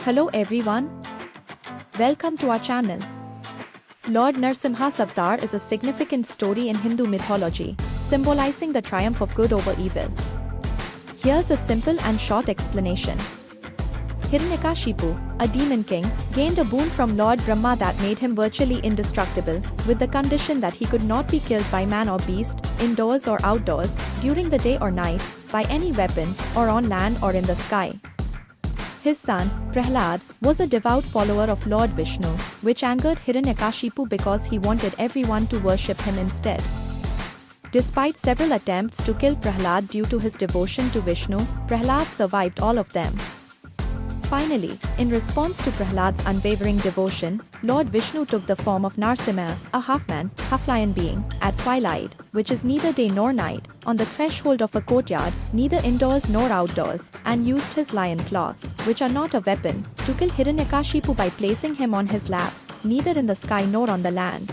Hello everyone. Welcome to our channel. Lord Narsimha's avatar is a significant story in Hindu mythology, symbolizing the triumph of good over evil. Here's a simple and short explanation. Hiranyakashipu, a demon king, gained a boon from Lord Brahma that made him virtually indestructible, with the condition that he could not be killed by man or beast, indoors or outdoors, during the day or night, by any weapon, or on land or in the sky. His son, Prahlad, was a devout follower of Lord Vishnu, which angered Hiranyakashipu because he wanted everyone to worship him instead. Despite several attempts to kill Prahlad due to his devotion to Vishnu, Prahlad survived all of them. Finally, in response to Prahlad's unwavering devotion, Lord Vishnu took the form of Narsimha, a half-man, half-lion being, at twilight, which is neither day nor night, on the threshold of a courtyard, neither indoors nor outdoors, and used his lion claws, which are not a weapon, to kill Hiranyakashipu by placing him on his lap, neither in the sky nor on the land.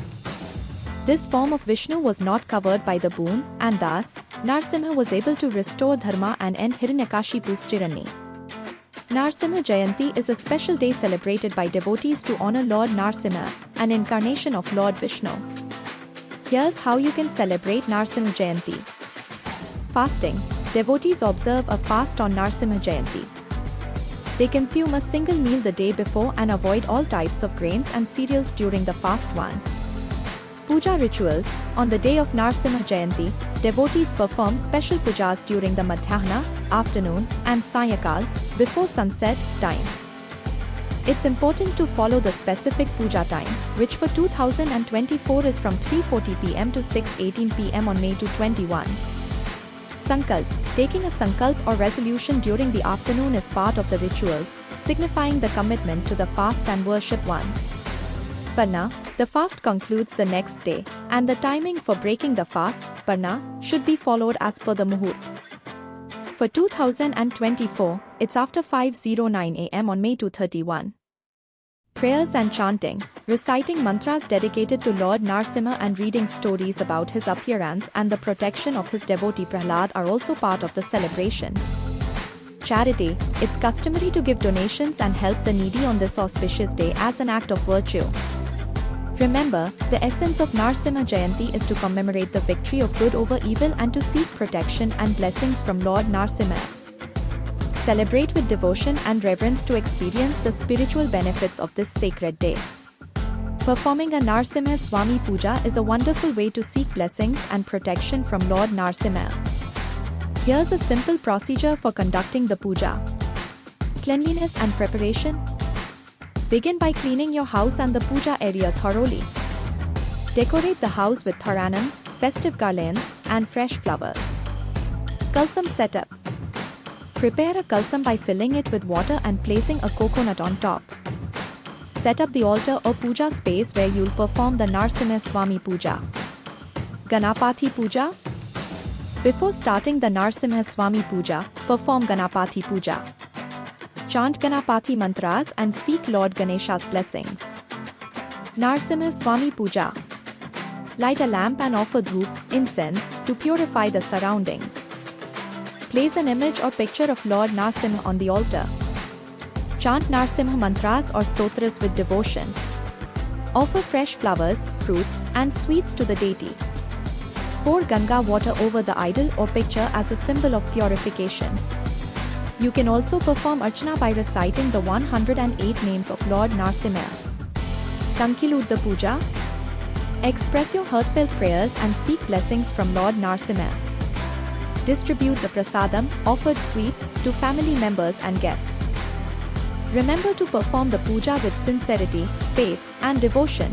This form of Vishnu was not covered by the boon, and thus, Narsimha was able to restore dharma and end Hiranyakashipu's tyranny. Narsimha Jayanti is a special day celebrated by devotees to honor Lord Narsimha, an incarnation of Lord Vishnu. Here's how you can celebrate Narsimha Jayanti. Fasting. Devotees observe a fast on Narsimha Jayanti. They consume a single meal the day before and avoid all types of grains and cereals during the fast one. Puja rituals. On the day of Narsimha Jayanti, devotees perform special pujas during the Madhyahna, afternoon, and Sayakal, before sunset times. It's important to follow the specific puja time, which for 2024 is from 3:40 pm to 6:18 pm on May 21. Sankalp. Taking a sankalp or resolution during the afternoon is part of the rituals, signifying the commitment to the fast and worship one. Parna. The fast concludes the next day, and the timing for breaking the fast, Parna, should be followed as per the Muhurt. For 2024, it's after 5:09 am on May 31. Prayers and chanting, reciting mantras dedicated to Lord Narsimha and reading stories about his appearance and the protection of his devotee Prahlad are also part of the celebration. Charity. It's customary to give donations and help the needy on this auspicious day as an act of virtue. Remember, the essence of Narsimha Jayanti is to commemorate the victory of good over evil and to seek protection and blessings from Lord Narsimha. Celebrate with devotion and reverence to experience the spiritual benefits of this sacred day. Performing a Narsimha Swami Puja is a wonderful way to seek blessings and protection from Lord Narsimha. Here's a simple procedure for conducting the puja. Cleanliness and preparation. Begin by cleaning your house and the puja area thoroughly. Decorate the house with thoranams, festive garlands, and fresh flowers. Kalsam setup. Prepare a kalsam by filling it with water and placing a coconut on top. Set up the altar or puja space where you'll perform the Narsimha Swami Puja. Ganapati Puja. Before starting the Narsimha Swami Puja, perform Ganapati Puja. Chant Ganapati mantras and seek Lord Ganesha's blessings. Narsimha Swami Puja. Light a lamp and offer dhoop, incense, to purify the surroundings. Place an image or picture of Lord Narsimha on the altar. Chant Narsimha mantras or stotras with devotion. Offer fresh flowers, fruits, and sweets to the deity. Pour Ganga water over the idol or picture as a symbol of purification. You can also perform Archana by reciting the 108 names of Lord Narsimha. Conclude the puja. Express your heartfelt prayers and seek blessings from Lord Narsimha. Distribute the prasadam, offered sweets, to family members and guests. Remember to perform the puja with sincerity, faith, and devotion.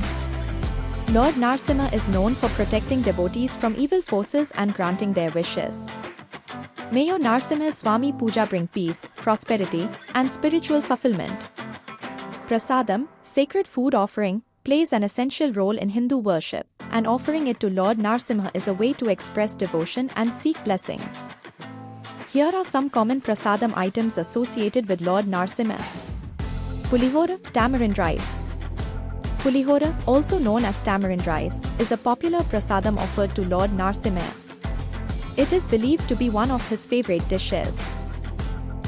Lord Narsimha is known for protecting devotees from evil forces and granting their wishes. May your Narsimha Swami Puja bring peace, prosperity, and spiritual fulfillment. Prasadam, sacred food offering, plays an essential role in Hindu worship, and offering it to Lord Narsimha is a way to express devotion and seek blessings. Here are some common prasadam items associated with Lord Narsimha. Pulihora, tamarind rice. Pulihora, also known as tamarind rice, is a popular prasadam offered to Lord Narsimha. It is believed to be one of his favorite dishes.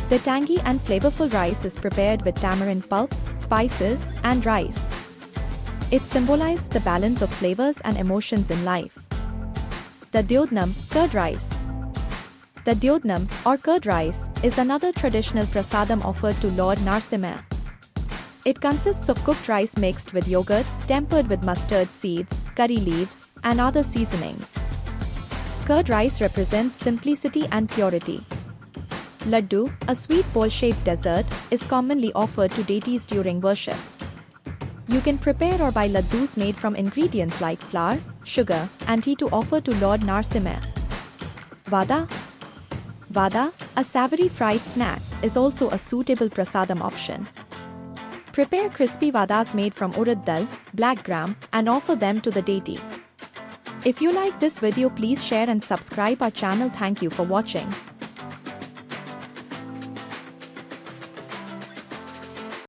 The tangy and flavorful rice is prepared with tamarind pulp, spices, and rice. It symbolizes the balance of flavors and emotions in life. The Dyodnam, curd rice. The Dyodnam, or curd rice, is another traditional prasadam offered to Lord Narsimha. It consists of cooked rice mixed with yogurt, tempered with mustard seeds, curry leaves, and other seasonings. Curd rice represents simplicity and purity. Laddu, a sweet bowl-shaped dessert, is commonly offered to deities during worship. You can prepare or buy laddus made from ingredients like flour, sugar, and tea to offer to Lord Narsimha. Vada. Vada, a savory fried snack, is also a suitable prasadam option. Prepare crispy vadas made from urad dal, black gram, and offer them to the deity. If you like this video, please share and subscribe our channel. Thank you for watching.